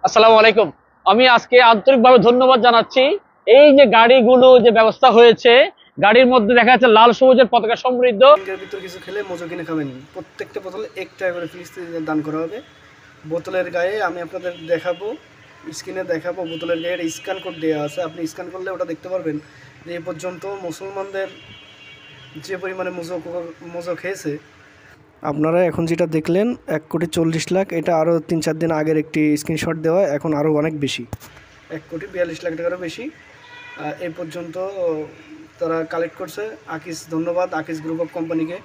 আসসালামু আলাইকুম। আমি আজকে আন্তরিকভাবে ধন্যবাদ জানাচ্ছি। এই যে গাড়িগুলো যে ব্যবস্থা হয়েছে, গাড়ির মধ্যে দেখা যাচ্ছে লাল সবুজের পতাকা সমৃদ্ধ। এর ভিতর কিছু খেলে মজো কিনে খাবেন। প্রত্যেকটা বোতলে 1 টাকা করে ফিলিস্তিনিদের দান করা হবে। বোতলের গায়ে আমি আপনাদের দেখাবো, স্ক্রিনে দেখাবো, বোতলের গায়ে একটা স্ক্যান কোড দেওয়া আছে। আপনি স্ক্যান করলে ওটা দেখতে পারবেন যে এ পর্যন্ত মুসলমানদের যে পরিমাণে মজো খেয়েছে। আপনারা এখন যেটা দেখলেন 1,40,00,000, এটা আরও 3-4 দিন আগের একটি স্ক্রিনশট দেওয়া, এখন আরও অনেক বেশি, 1,42,00,000 টাকারও বেশি এই পর্যন্ত তারা কালেক্ট করছে। আকিস, ধন্যবাদ আকিস গ্রুপ অফ কোম্পানিকে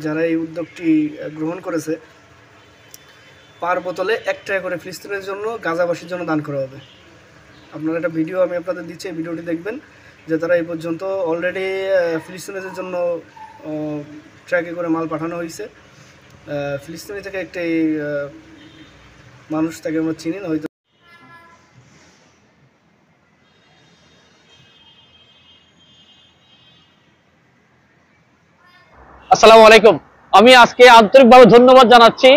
যারা এই উদ্যোগটি গ্রহণ করেছে। পার বোতলে 1 টাকা করে ফিলিস্তিনের জন্য, গাজাবাসীর জন্য দান করা হবে। আপনারা একটা ভিডিও আমি আপনাদের দিচ্ছি, এই ভিডিওটি দেখবেন যে তারা এই পর্যন্ত অলরেডি ফিলিস্তিনিদের জন্য ট্রাকে করে মাল পাঠানো হয়েছে। ফিলিস্তিনি থেকে একটি মানুষ, তাকে আমরা চিনি না হয়তো। আসসালামু আলাইকুম। আমি আজকে আন্তরিকভাবে ধন্যবাদ জানাচ্ছি।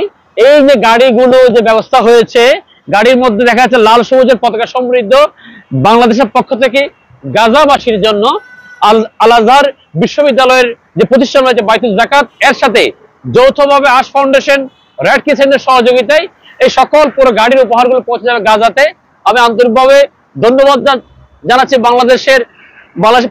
এই যে গাড়িগুলো যে ব্যবস্থা হয়েছে, গাড়ির মধ্যে দেখা যাচ্ছে লাল সবুজের পতাকা সমৃদ্ধ। বাংলাদেশের পক্ষ থেকে গাজাবাসীর জন্য আল আজহার বিশ্ববিদ্যালয়ের যে প্রতিষ্ঠান রয়েছে বাইতুল জাকাত, এর সাথে যৌথভাবে আশ ফাউন্ডেশন, রেড ক্রিসেন্টের সহযোগিতায় এই সকল পুরো গাড়ির উপহারগুলো পৌঁছে যাবে গাজাতে। আমি আন্তরিকভাবে ধন্যবাদ জানাচ্ছি বাংলাদেশের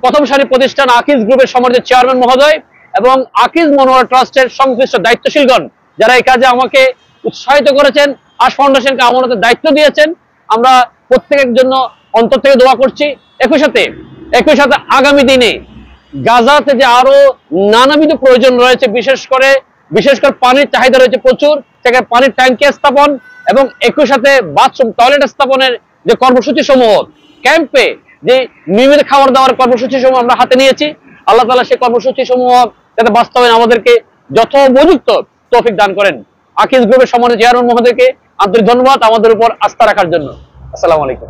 প্রথম সারি প্রতিষ্ঠান আকিজ গ্রুপের সম্মানিত চেয়ারম্যান মহোদয় এবং আকিজ মনোয়ার ট্রাস্টের সংশ্লিষ্ট দায়িত্বশীলগণ, যারা এই কাজে আমাকে উৎসাহিত করেছেন, আশ ফাউন্ডেশনকে আমানতের দায়িত্ব দিয়েছেন। আমরা প্রত্যেকের জন্য অন্তর থেকে দোয়া করছি। একই সাথে আগামী দিনে গাজাতে যে আরো নানাবিধ প্রয়োজন রয়েছে, বিশেষ করে পানির চাহিদা রয়েছে প্রচুর, সেখানে পানির ট্যাঙ্কি স্থাপন এবং একই সাথে বাথরুম, টয়লেট স্থাপনের যে কর্মসূচি সমূহ, ক্যাম্পে যে নিয়মিত খাবার দাবার কর্মসূচি সমূহ আমরা হাতে নিয়েছি, আল্লাহ তাআলা সেই কর্মসূচি সমূহ যাতে বাস্তবায়ন আমাদেরকে যথোপযুক্ত তৌফিক দান করেন। আকিজ গ্রুপের সম্মানিত চেয়ারম্যান মহোদয়কে আন্তরিক ধন্যবাদ আমাদের উপর আস্থা রাখার জন্য। আসসালামু আলাইকুম।